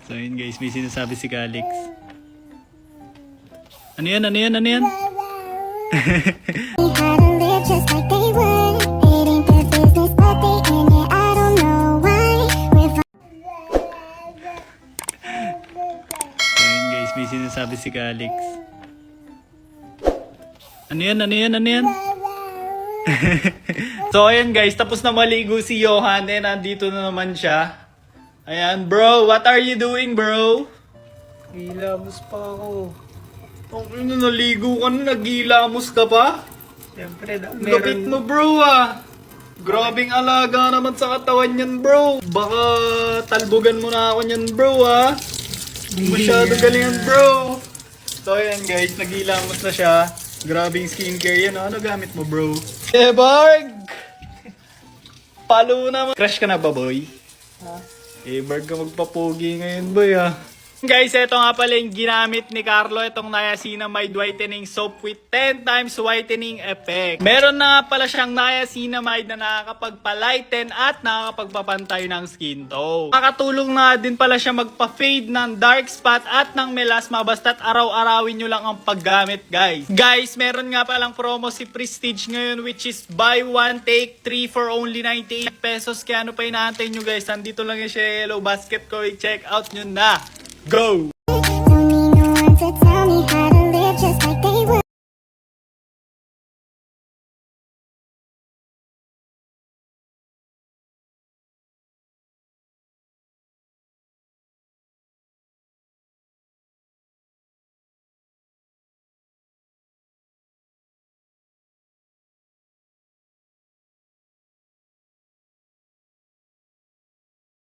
So yun guys, may sinasabi si Calix. Ano yan? Ano yan? Ano yan? So yun guys, may sinasabi si Calix. Ano yan? Ano yan? Ano yan? So ayan guys, tapos na maligo si Johan. Eh, nandito na naman siya. Ayan, bro, what are you doing, bro? Hilamos pa ako. Ang naligo ka na, nagilamos ka pa? Siyempre, Lupit mo, bro, ah. Grabing alaga naman sa katawan yan, bro. Baka talbugan mo na ako niyan, bro, ah. Masyado galingan, bro. So ayan guys, nagilamos na siya. Grabing skincare yan. Ano gamit mo, bro? Barg! Palo naman. Crush ka na ba, boy? Ha? Barg ka magpapogi ngayon, boy, ah. Guys, ito nga pala yung ginamit ni Carlo, itong niacinamide whitening soap with 10 times whitening effect. Meron na nga pala siyang niacinamide na nakakapagpa-lighten at nakakapagpapantay ng skin tone. Nakakatulong na din pala siya magpa-fade ng dark spot at ng melasma basta't araw-arawin nyo lang ang paggamit, guys. Guys, meron nga palang promo si Prestige ngayon which is buy one take 3 for only 98 pesos. Kaya ano pa inaantay nyo, guys? Nandito lang yung Yellow Basket ko, i-check out nyo na. Go!